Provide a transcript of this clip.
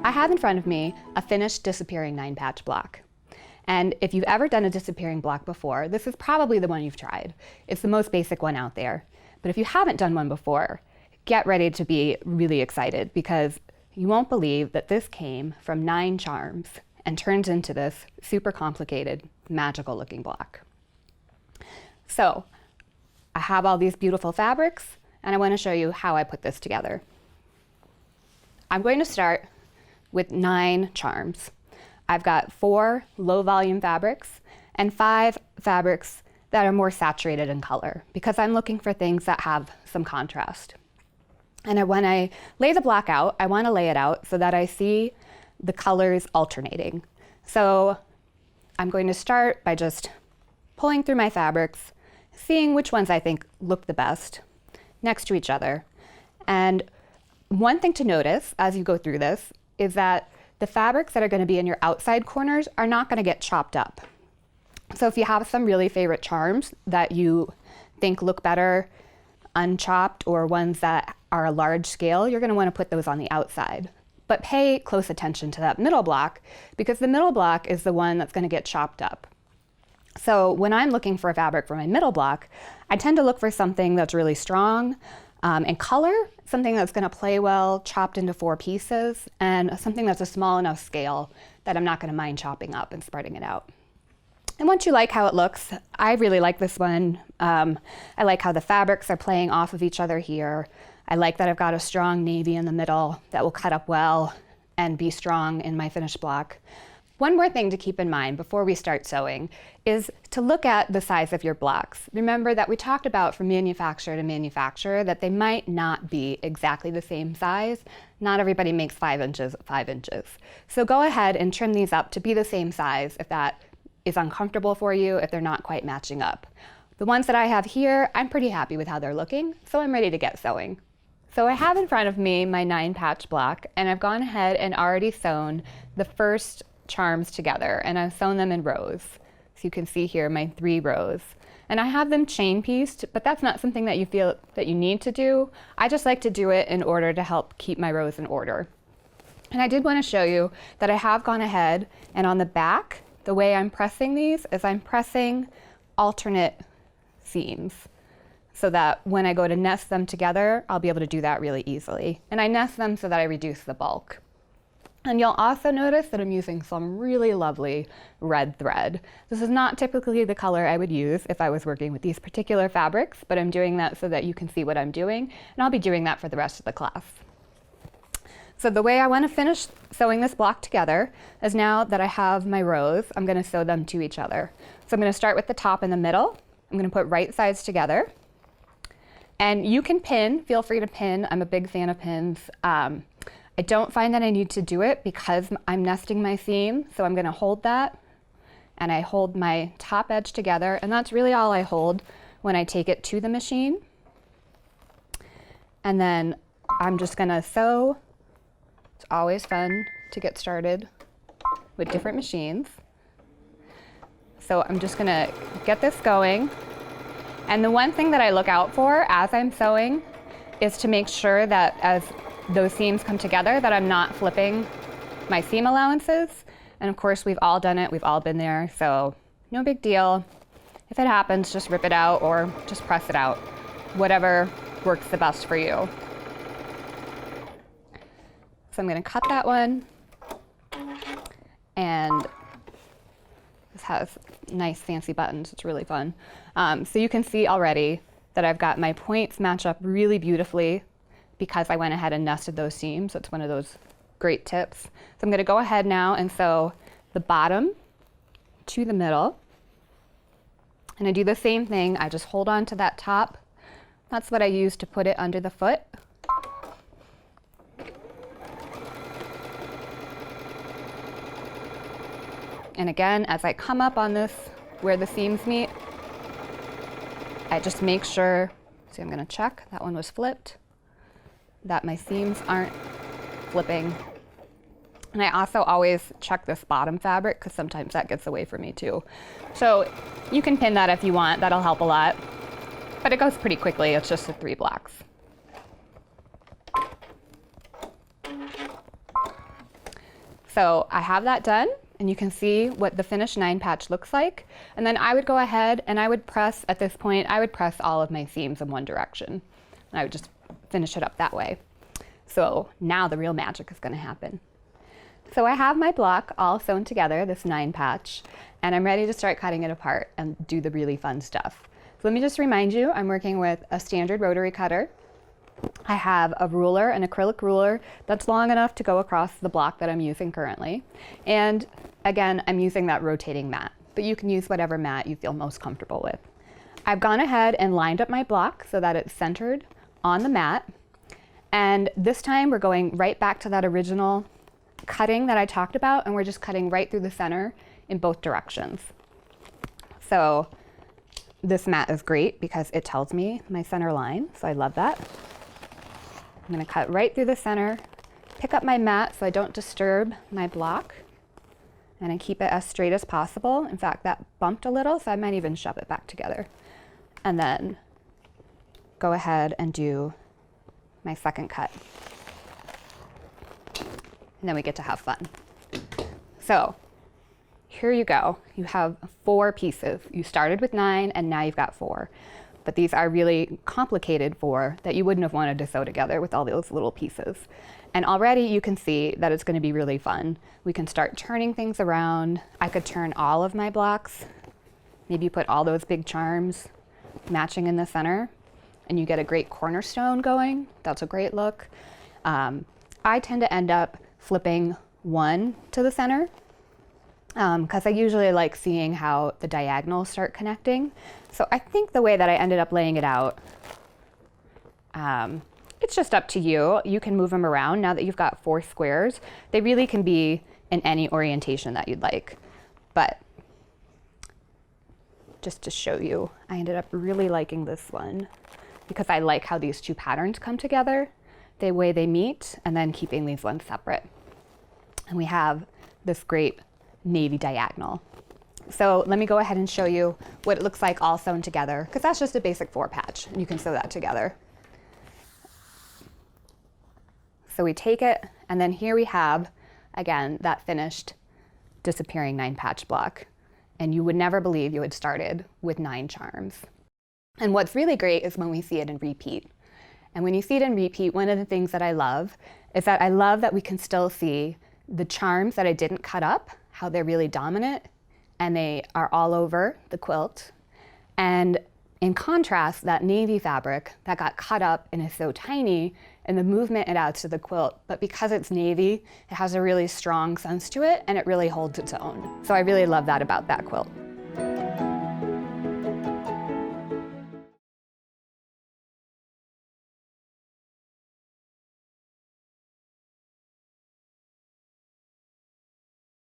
I have in front of me a finished disappearing 9-patch block. And if you've ever done a disappearing block before, this is probably the one you've tried. It's the most basic one out there. But if you haven't done one before, get ready to be really excited, because you won't believe that this came from 9 charms and turned into this super complicated, magical looking block. So I have all these beautiful fabrics, and I want to show you how I put this together. I'm going to start with 9 charms. I've got 4 low volume fabrics and 5 fabrics that are more saturated in color, because I'm looking for things that have some contrast. And when I lay the block out, I want to lay it out so that I see the colors alternating. So I'm going to start by just pulling through my fabrics, seeing which ones I think look the best next to each other. And one thing to notice as you go through this is that the fabrics that are going to be in your outside corners are not going to get chopped up. So if you have some really favorite charms that you think look better unchopped, or ones that are a large scale, you're going to want to put those on the outside. But pay close attention to that middle block, because the middle block is the one that's going to get chopped up. So when I'm looking for a fabric for my middle block, I tend to look for something that's really strong in color, something that's going to play well chopped into 4 pieces, and something that's a small enough scale that I'm not going to mind chopping up and spreading it out. And once you like how it looks, I really like this one. I like how the fabrics are playing off of each other here. I like that I've got a strong navy in the middle that will cut up well and be strong in my finished block. One more thing to keep in mind before we start sewing is to look at the size of your blocks. Remember that we talked about from manufacturer to manufacturer that they might not be exactly the same size. Not everybody makes 5 inches 5 inches. So go ahead and trim these up to be the same size if that is uncomfortable for you, if they're not quite matching up. The ones that I have here, I'm pretty happy with how they're looking, so I'm ready to get sewing. So I have in front of me my 9-patch block, and I've gone ahead and already sewn the first charms together, and I've sewn them in rows. So you can see here my 3 rows. And I have them chain pieced, but that's not something that you feel that you need to do. I just like to do it in order to help keep my rows in order. And I did want to show you that I have gone ahead, and on the back, the way I'm pressing these is I'm pressing alternate seams, so that when I go to nest them together, I'll be able to do that really easily. And I nest them so that I reduce the bulk. And you'll also notice that I'm using some really lovely red thread. This is not typically the color I would use if I was working with these particular fabrics, but I'm doing that so that you can see what I'm doing, and I'll be doing that for the rest of the class. So the way I want to finish sewing this block together is, now that I have my rows, I'm going to sew them to each other. So I'm going to start with the top and the middle. I'm going to put right sides together. And you can pin, feel free to pin. I'm a big fan of pins. I don't find that I need to do it because I'm nesting my seam. So I'm going to hold that, and I hold my top edge together, and that's really all I hold when I take it to the machine. And then I'm just going to sew. It's always fun to get started with different machines. So I'm just gonna get this going. And the one thing that I look out for as I'm sewing is to make sure that as those seams come together that I'm not flipping my seam allowances. And of course, we've all done it, we've all been there, so no big deal. If it happens, just rip it out or just press it out. Whatever works the best for you. So I'm going to cut that one, and this has nice fancy buttons. It's really fun. So you can see already that I've got my points match up really beautifully because I went ahead and nested those seams. So it's one of those great tips. So I'm going to go ahead now and sew the bottom to the middle. And I do the same thing. I just hold on to that top. That's what I use to put it under the foot. And again, as I come up on this, where the seams meet, I just make sure, see, I'm going to check, that one was flipped, that my seams aren't flipping. And I also always check this bottom fabric because sometimes that gets away from me too. So you can pin that if you want, that'll help a lot. But it goes pretty quickly, it's just the 3 blocks. So I have that done, and you can see what the finished 9 patch looks like. And then I would go ahead and I would press, at this point, I would press all of my seams in one direction. And I would just finish it up that way. So now the real magic is going to happen. So I have my block all sewn together, this 9 patch, and I'm ready to start cutting it apart and do the really fun stuff. So let me just remind you, I'm working with a standard rotary cutter. I have a ruler, an acrylic ruler that's long enough to go across the block that I'm using currently. And again, I'm using that rotating mat, but you can use whatever mat you feel most comfortable with. I've gone ahead and lined up my block so that it's centered on the mat. And this time we're going right back to that original cutting that I talked about, and we're just cutting right through the center in both directions. So this mat is great because it tells me my center line, so I love that. I'm going to cut right through the center, pick up my mat so I don't disturb my block, and I keep it as straight as possible. In fact, that bumped a little, so I might even shove it back together. And then go ahead and do my second cut. And then we get to have fun. So here you go. You have 4 pieces. You started with 9 and now you've got 4. But these are really complicated 4 that you wouldn't have wanted to sew together with all those little pieces. And already you can see that it's going to be really fun. We can start turning things around. I could turn all of my blocks. Maybe put all those big charms matching in the center, and you get a great cornerstone going. That's a great look. I tend to end up flipping one to the center because I usually like seeing how the diagonals start connecting. So I think the way that I ended up laying it out, it's just up to you. You can move them around now that you've got 4 squares. They really can be in any orientation that you'd like. But just to show you, I ended up really liking this one because I like how these 2 patterns come together, the way they meet, and then keeping these ones separate. And we have this great navy diagonal. So let me go ahead and show you what it looks like all sewn together, because that's just a basic 4 patch, and you can sew that together. So we take it, and then here we have, again, that finished disappearing 9 patch block. And you would never believe you had started with 9 charms. And what's really great is when we see it in repeat. And when you see it in repeat, one of the things that I love is that I love that we can still see the charms that I didn't cut up, how they're really dominant, and they are all over the quilt. And in contrast, that navy fabric that got cut up and is so tiny, and the movement it adds to the quilt, but because it's navy, it has a really strong sense to it, and it really holds its own. So I really love that about that quilt.